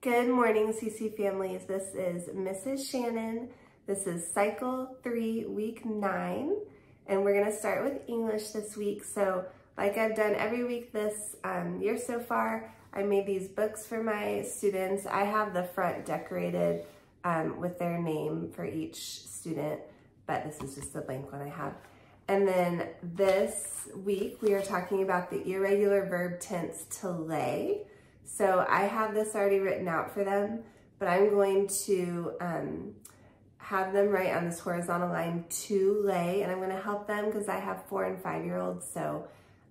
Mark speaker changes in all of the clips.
Speaker 1: Good morning, CC families. This is Mrs. Shannon. This is cycle 3, week 9, and we're going to start with English this week. So like I've done every week this year so far, I made these books for my students. I have the front decorated with their name for each student, but this is just the blank one I have. And then this week we are talking about the irregular verb tense to lay. So I have this already written out for them, but I'm going to have them write on this horizontal line to lay, and I'm going to help them because I have 4- and 5-year-olds, so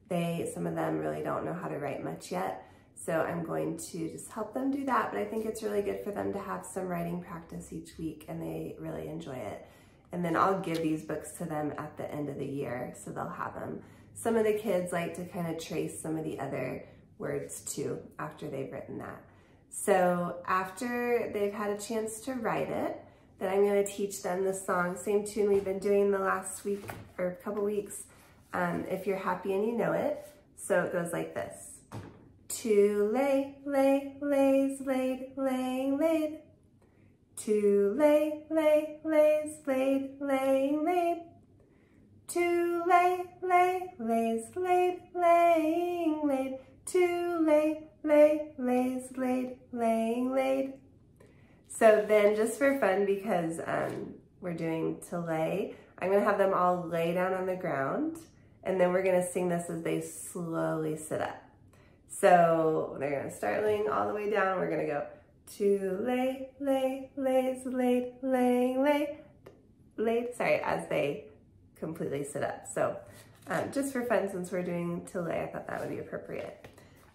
Speaker 1: some of them really don't know how to write much yet. So I'm going to just help them do that, but I think it's really good for them to have some writing practice each week, and they really enjoy it. And then I'll give these books to them at the end of the year, so they'll have them. Some of the kids like to kind of trace some of the other words too after they've written that. So after they've had a chance to write it, then I'm going to teach them the song, same tune we've been doing the last week or couple weeks, If You're Happy and You Know It. So it goes like this. To lay, lay, lays, laid, laying, laid. To lay, lay, lays, laid, laying, laid. To lay, lay, lays, laid, laying, laid. To lay, lay, lays, laid, laying, laid. So then just for fun, because we're doing to lay, I'm gonna have them all lay down on the ground, and then we're gonna sing this as they slowly sit up. So they're gonna start laying all the way down. We're gonna go to lay, lay, lays, laid, laying, laid, laid, sorry, as they completely sit up. So just for fun, since we're doing to lay, I thought that would be appropriate.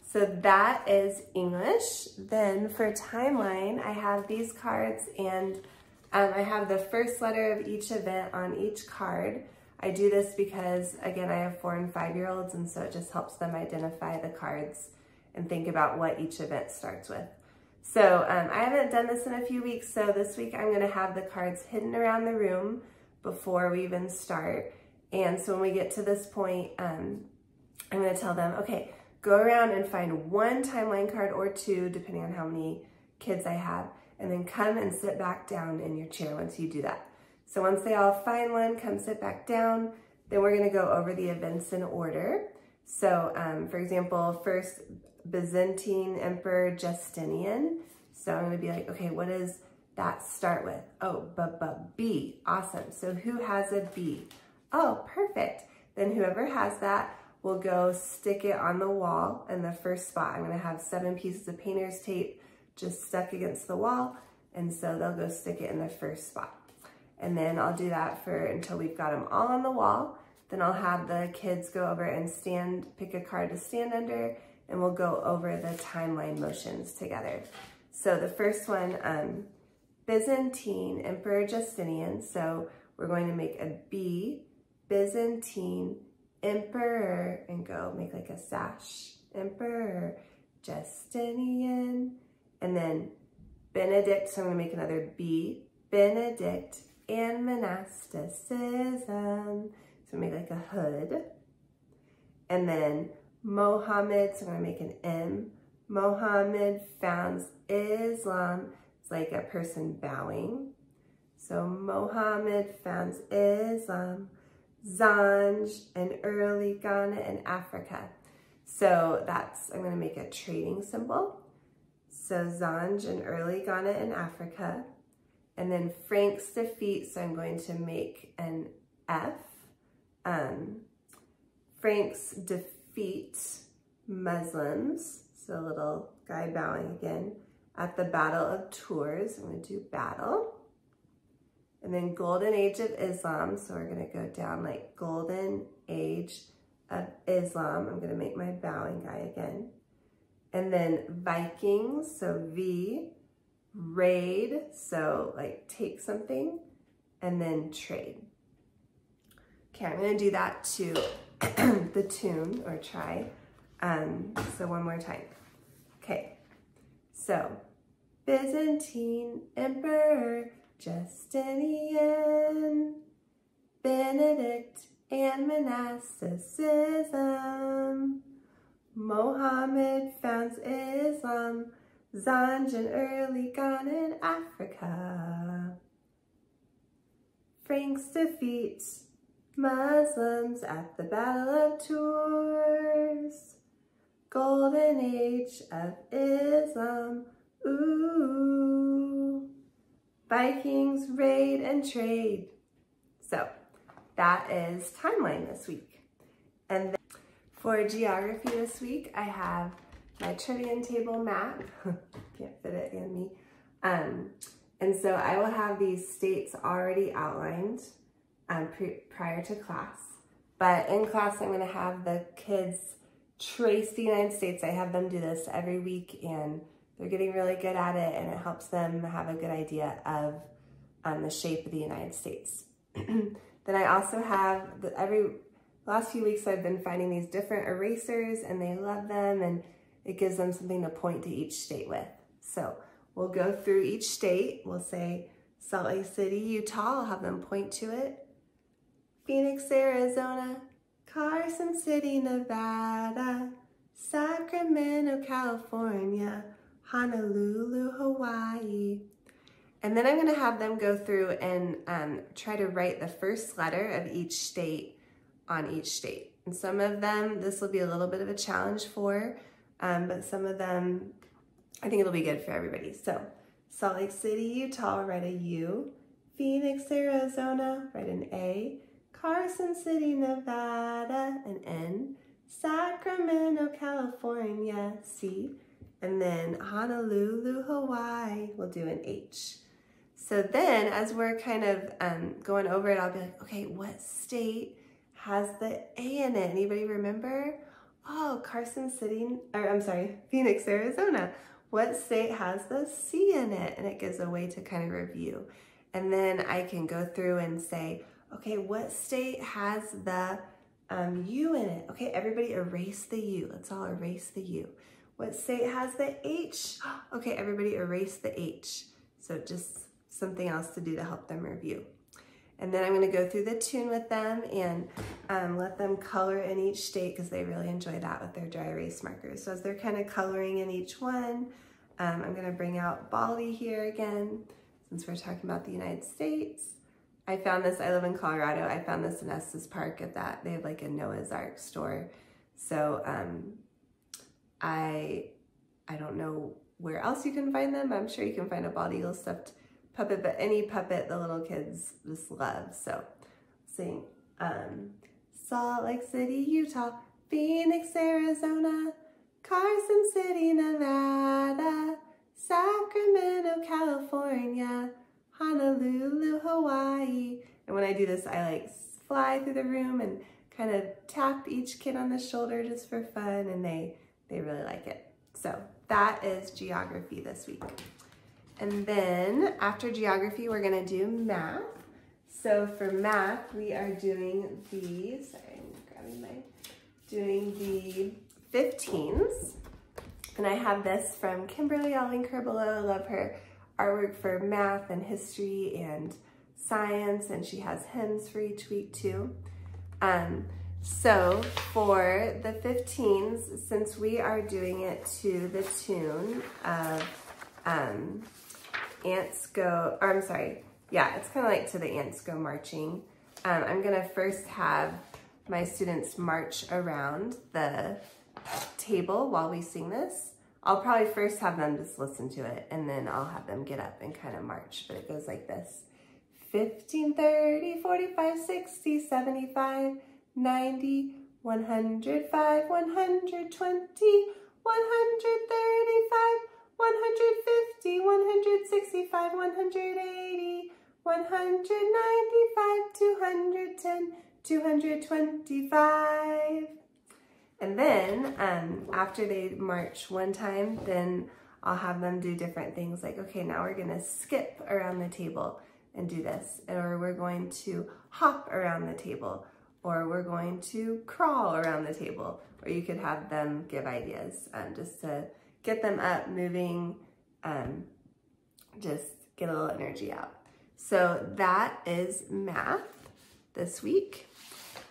Speaker 1: So that is English. Then for timeline, I have these cards, and I have the first letter of each event on each card. I do this because, again, I have 4- and 5-year-olds, and so it just helps them identify the cards and think about what each event starts with. So I haven't done this in a few weeks, so this week I'm gonna have the cards hidden around the room before we even start. And so when we get to this point, I'm gonna tell them, okay, go around and find 1 timeline card or 2, depending on how many kids I have, and then come and sit back down in your chair once you do that. So once they all find one, come sit back down. Then we're gonna go over the events in order. So for example, first, Byzantine Emperor Justinian. So I'm gonna be like, okay, what does that start with? Oh, B, awesome. So who has a B? Oh, perfect. Then whoever has that, we'll go stick it on the wall in the first spot. I'm gonna have 7 pieces of painter's tape just stuck against the wall, and so they'll go stick it in the first spot. And then I'll do that until we've got them all on the wall. Then I'll have the kids go over and pick a card to stand under, and we'll go over the timeline motions together. So the first one, Byzantine Emperor Justinian. So we're going to make a B, Byzantine Emperor, and go make like a sash. Emperor Justinian, and then Benedict. So I'm gonna make another B, Benedict and monasticism. So make like a hood. And then Mohammed, so I'm gonna make an M. Mohammed founds Islam. It's like a person bowing. So Mohammed founds Islam. Zanj and early Ghana and Africa. So I'm gonna make a trading symbol. So Zanj and early Ghana and Africa. And then Frank's defeat, so I'm going to make an F. Frank's defeat Muslims, so a little guy bowing again, at the Battle of Tours. I'm gonna do battle. And then Golden Age of Islam, so we're gonna go down like Golden Age of Islam. I'm gonna make my bowing guy again. And then Vikings, so V, raid, so like take something, and then trade. Okay, I'm gonna do that to the tune, or try. So one more time. Okay, so Byzantine Emperor Justinian, Benedict and monasticism, Mohammed founds Islam, Zanjan early gone in Africa. Franks defeat Muslims at the Battle of Tours. Golden age of Islam, ooh. Vikings raid and trade. So that is timeline this week. And then for geography this week, I have my trillion table map. Can't fit it in me. And so I will have these states already outlined prior to class. But in class, I'm going to have the kids trace the United States. I have them do this every week, and they're getting really good at it, and it helps them have a good idea of the shape of the United States. Then I also have, last few weeks I've been finding these different erasers, and they love them, and it gives them something to point to each state with. So we'll go through each state. We'll say Salt Lake City, Utah. I'll have them point to it. Phoenix, Arizona. Carson City, Nevada. Sacramento, California. Honolulu, Hawaii. And then I'm going to have them go through and try to write the first letter of each state on each state. And some of them, this will be a little bit of a challenge for, but some of them, I think it'll be good for everybody. So Salt Lake City, Utah, write a U. Phoenix, Arizona, write an A. Carson City, Nevada, an N. Sacramento, California, C. And then Honolulu, Hawaii, we'll do an H. So then as we're kind of going over it, I'll be like, okay, what state has the A in it? Anybody remember? Oh, Phoenix, Arizona. What state has the C in it? And it gives a way to kind of review. And then I can go through and say, okay, what state has the U in it? Okay, everybody erase the U. Let's all erase the U. What state has the H? Okay, everybody erase the H. So just something else to do to help them review. And then I'm going to go through the tune with them and let them color in each state because they really enjoy that with their dry erase markers. So as they're kind of coloring in each one, I'm going to bring out Baldy here again since we're talking about the United States. I found this, I live in Colorado, I found this in Estes Park at that. They have like a Noah's Ark store. So I don't know where else you can find them. I'm sure you can find a bald eagle stuffed puppet, but any puppet the little kids just love. So sing Salt Lake City, Utah, Phoenix, Arizona, Carson City, Nevada, Sacramento, California, Honolulu, Hawaii. And when I do this, I like fly through the room and kind of tap each kid on the shoulder just for fun, and they really like it. So that is geography this week. And then after geography, we're gonna do math. So for math, we are doing the, doing the 15s. And I have this from Kimberly. I'll link her below. I love her artwork for math and history and science, and she has hymns for each week too. So for the 15s, since we are doing it to the tune of Ants Go, or I'm sorry, yeah, it's kind of like to the Ants Go Marching. I'm gonna first have my students march around the table while we sing this. I'll probably first have them just listen to it, and then I'll have them get up and kind of march, but it goes like this. 15, 30, 45, 60, 75, 90, 105, 120, 135, 150, 165, 180, 195, 210, 225. And then after they march one time, then I'll have them do different things like, okay, now we're gonna skip around the table and do this, or we're going to hop around the table, or we're going to crawl around the table, or you could have them give ideas just to get them up, moving, just get a little energy out. So that is math this week.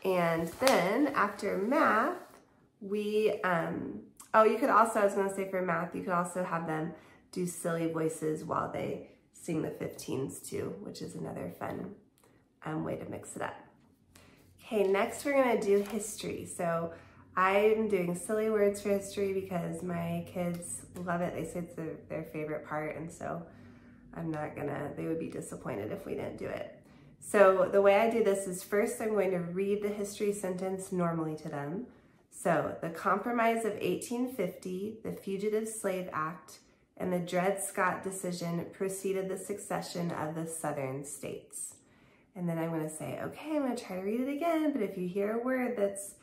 Speaker 1: And then after math, Oh, you could also, I was gonna say for math, you could also have them do silly voices while they sing the 15s too, which is another fun way to mix it up. Okay, next we're gonna do history. So I'm doing silly words for history because my kids love it. They say it's their favorite part, and so they would be disappointed if we didn't do it. So the way I do this is first I'm going to read the history sentence normally to them. So the Compromise of 1850, the Fugitive Slave Act, and the Dred Scott decision preceded the succession of the Southern states. And then I'm gonna say, okay, I'm gonna try to read it again, but if you hear a word that's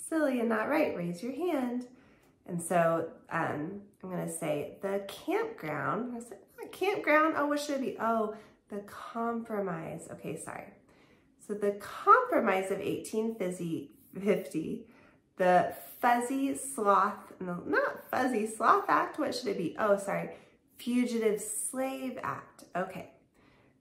Speaker 1: silly and not right, raise your hand. And so I'm gonna say the campground. I'm gonna say, campground, oh, what should it be? Oh, the Compromise. Okay, sorry. So the Compromise of 1850, the Fuzzy Sloth, no, not Fuzzy Sloth Act, what should it be? Oh, sorry, Fugitive Slave Act. Okay,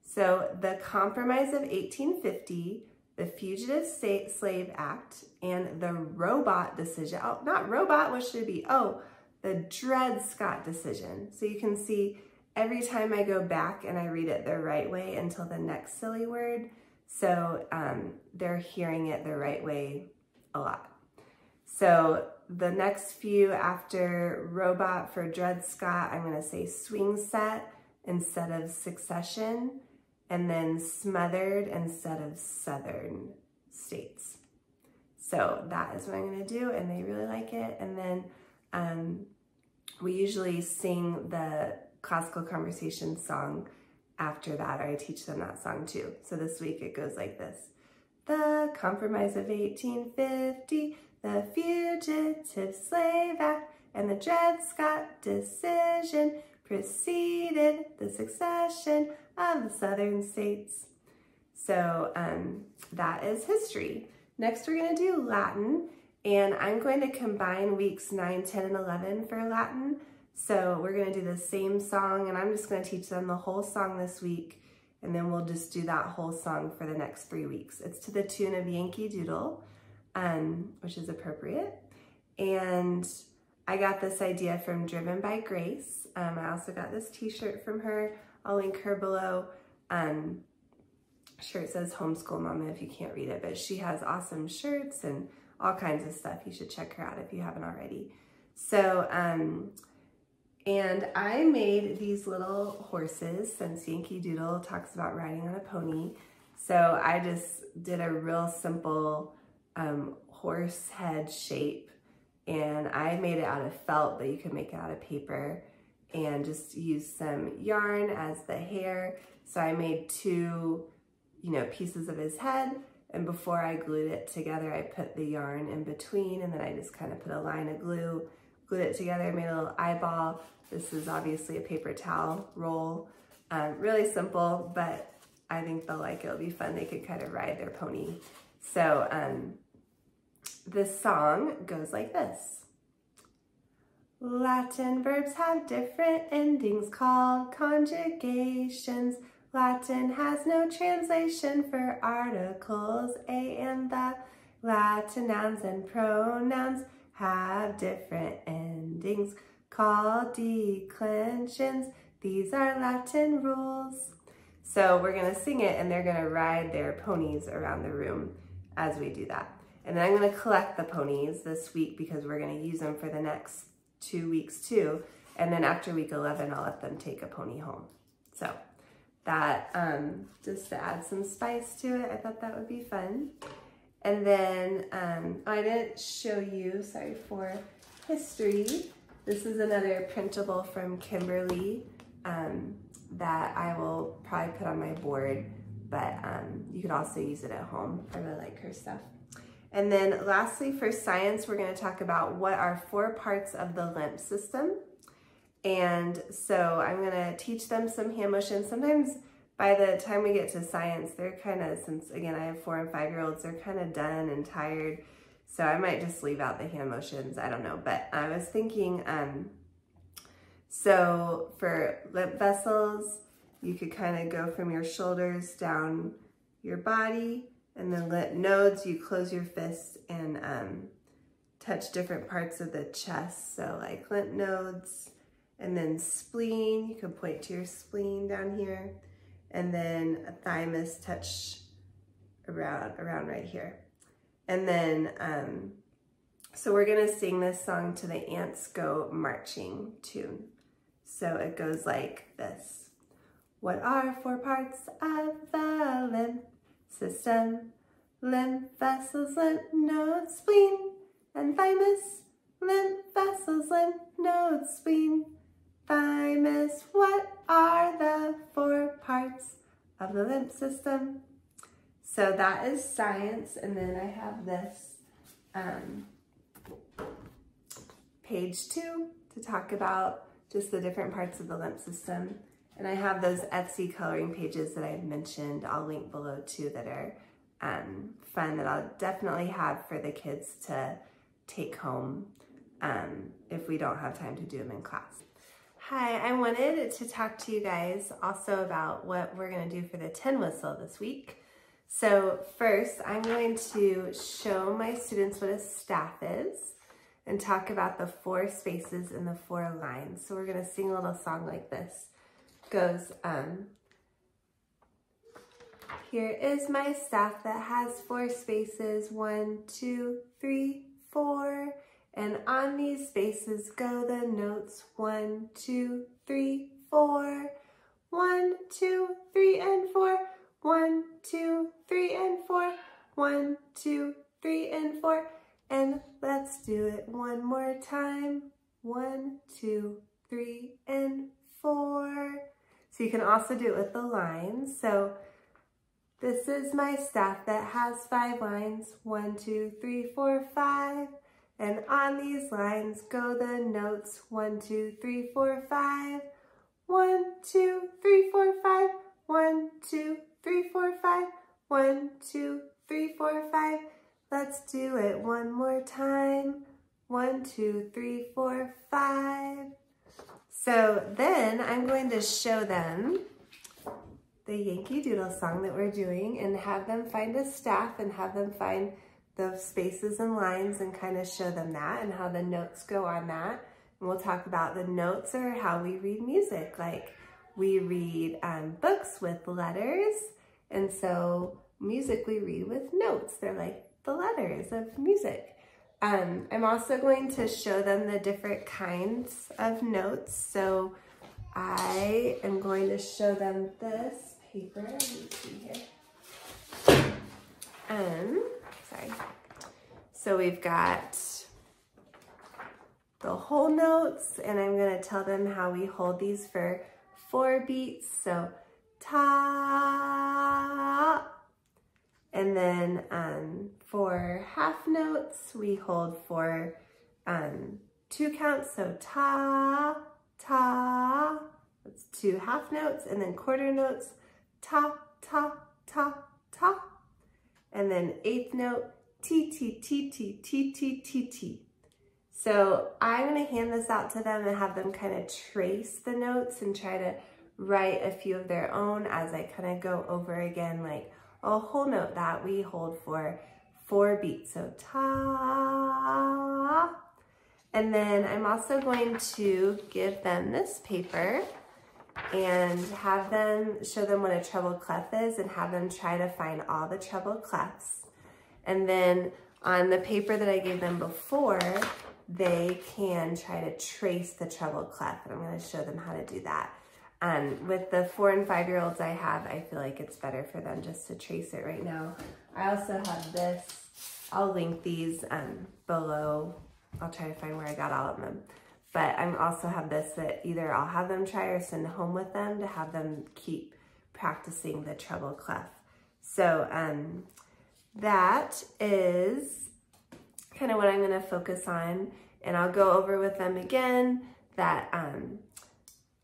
Speaker 1: so the Compromise of 1850, the Fugitive Slave Act, and the Robot decision. Oh, not robot, what should it be? Oh, the Dred Scott decision. So you can see every time I go back and I read it the right way until the next silly word. So they're hearing it the right way a lot. So the next few after robot for Dred Scott, I'm gonna say swing set instead of succession, and then smothered instead of southern states. So that is what I'm gonna do, and they really like it. And then we usually sing the classical conversation song after that, or I teach them that song too. So this week it goes like this. The Compromise of 1850, the Fugitive Slave Act, and the Dred Scott decision preceded the succession of the Southern states. So that is history. Next we're gonna do Latin, and I'm going to combine weeks 9, 10, and 11 for Latin. So we're gonna do the same song, and I'm just gonna teach them the whole song this week, and then we'll just do that whole song for the next 3 weeks. It's to the tune of Yankee Doodle, which is appropriate. And I got this idea from Driven by Grace. I also got this t-shirt from her. I'll link her below. Shirt says Homeschool Mama if you can't read it, but she has awesome shirts and all kinds of stuff. You should check her out if you haven't already. So, and I made these little horses since Yankee Doodle talks about riding on a pony. So I just did a real simple horse head shape, and I made it out of felt, but you could make it out of paper, and just use some yarn as the hair. So I made 2, pieces of his head, and before I glued it together, I put the yarn in between, and then I just kind of put a line of glue, glued it together, made a little eyeball. This is obviously a paper towel roll. Really simple, but I think they'll like it. It'll be fun. They could kind of ride their pony. So this song goes like this. Latin verbs have different endings called conjugations. Latin has no translation for articles a and the. Latin nouns and pronouns have different endings called declensions. These are Latin rules. So we're gonna sing it, and they're gonna ride their ponies around the room as we do that. And then I'm gonna collect the ponies this week because we're gonna use them for the next 2 weeks too. And then after week 11, I'll let them take a pony home. So that, just to add some spice to it, I thought that would be fun. And then I didn't show you, sorry, for history. This is another printable from Kimberly that I will probably put on my board, but you could also use it at home. I really like her stuff. And then lastly, for science, we're going to talk about what are 4 parts of the limb system. And so I'm going to teach them some hand motions. Sometimes by the time we get to science, they're kind of, since again, I have 4 and 5-year-olds, they're kind of done and tired. So I might just leave out the hand motions. I don't know. But I was thinking, so for lip vessels, you could kind of go from your shoulders down your body. And then lip nodes, you close your fists and touch different parts of the chest. So like lymph nodes, and then spleen, you can point to your spleen down here, and then a thymus, touch around right here. And then, so we're gonna sing this song to the Ants Go Marching tune. So it goes like this. What are 4 parts of the lymph system? Lymph vessels, lymph nodes, spleen, and thymus. Lymph vessels, lymph nodes, spleen, thymus. What are the 4 parts of the lymph system? So that is science. And then I have this page 2 to talk about just the different parts of the lymph system. And I have those Etsy coloring pages that I've mentioned. I'll link below too, that are fun, that I'll definitely have for the kids to take home if we don't have time to do them in class. Hi, I wanted to talk to you guys also about what we're going to do for the tin whistle this week. So first, I'm going to show my students what a staff is and talk about the 4 spaces and the 4 lines. So we're going to sing a little song like this. It goes, here is my staff that has 4 spaces, 1, 2, 3, 4. And on these spaces go the notes, 1, 2, 3, 4. 1, 2, 3, and 4. 1, 2, 3, and 4. 1, 2, 3, and 4. And let's do it one more time. 1, 2, 3, and 4. So you can also do it with the lines. So this is my staff that has 5 lines. 1, 2, 3, 4, 5. And on these lines go the notes. 1, 2, 3, 4, 5. 1, 2, 3, 4, 5. 1, 2, 3, 4, 5. 1, 2, 3, 4, 5. Let's do it one more time. 1, 2, 3, 4, 5. So then I'm going to show them the Yankee Doodle song that we're doing and have them find a staff and have them find the spaces and lines and kind of show them that and how the notes go on that. And we'll talk about the notes or how we read music. Like we read books with letters, and so music we read with notes. They're like the letters of music. I'm also going to show them the different kinds of notes. So I am going to show them this paper. Let me see here. Sorry. So we've got the whole notes, and I'm going to tell them how we hold these for 4 beats. So ta. And then for half notes, we hold for 2 counts. So ta, ta. That's 2 half notes. And then quarter notes, ta, ta, ta, ta. And then 8th note, T, T, T, T, T, T, T, T. So I'm going to hand this out to them and have them kind of trace the notes and try to write a few of their own as I kind of go over again, like a whole note that we hold for 4 beats. So ta. And then I'm also going to give them this paper and have them show them what a treble clef is and have them try to find all the treble clefs. And then on the paper that I gave them before, they can try to trace the treble clef, and I'm going to show them how to do that. With the 4 and 5-year-olds I have, I feel like it's better for them just to trace it right now. I also have this. I'll link these below. I'll try to find where I got all of them. But I also have this that either I'll have them try or send home with them to have them keep practicing the treble clef. So that is kind of what I'm going to focus on. And I'll go over with them again that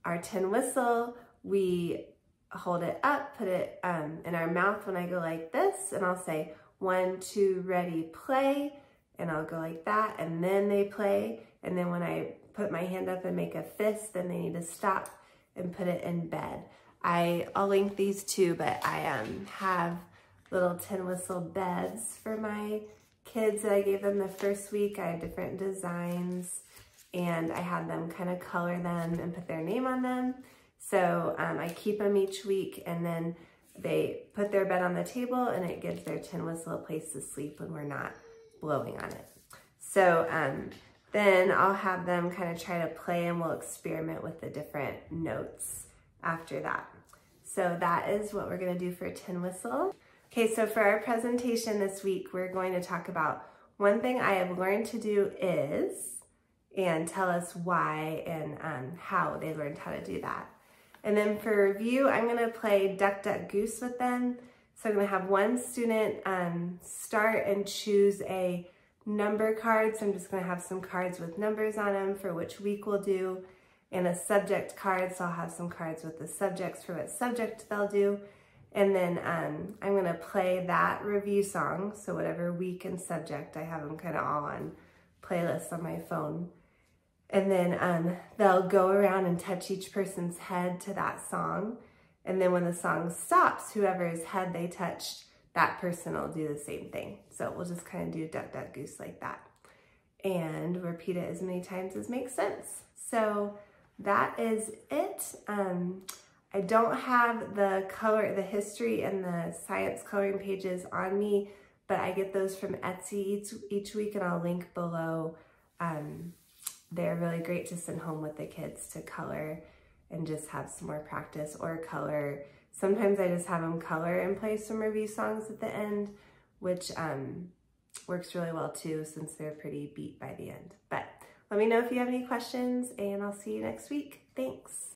Speaker 1: our tin whistle, we hold it up, put it in our mouth when I go like this, and I'll say 1, 2, ready, play, and I'll go like that, and then they play. And then when I put my hand up and make a fist, then they need to stop and put it in bed. I'll link these too, but I have little tin whistle beds for my kids that I gave them the first week, I had different designs, and I had them kind of color them and put their name on them. So I keep them each week, and then they put their bed on the table, and it gives their tin whistle a place to sleep when we're not blowing on it. So then I'll have them kind of try to play, and we'll experiment with the different notes after that. So that is what we're gonna do for tin whistle. Okay, so for our presentation this week, we're going to talk about one thing I have learned to do is, and tell us why and how they learned how to do that. And then for review, I'm gonna play Duck, Duck, Goose with them. So I'm gonna have one student start and choose a number card. So I'm just gonna have some cards with numbers on them for which week we'll do, and a subject card. So I'll have some cards with the subjects for what subject they'll do. And then I'm gonna play that review song. So whatever week and subject, I have them kind of all on playlists on my phone. And then they'll go around and touch each person's head to that song. And then when the song stops, whoever's head they touched, that person will do the same thing. So we'll just kind of do Duck, Duck, Goose like that. And repeat it as many times as makes sense. So that is it. I don't have the history and the science coloring pages on me, but I get those from Etsy each week, and I'll link below. They're really great to send home with the kids to color and just have some more practice, or color. Sometimes I just have them color and play some review songs at the end, which works really well too, since they're pretty beat by the end. But let me know if you have any questions, and I'll see you next week. Thanks.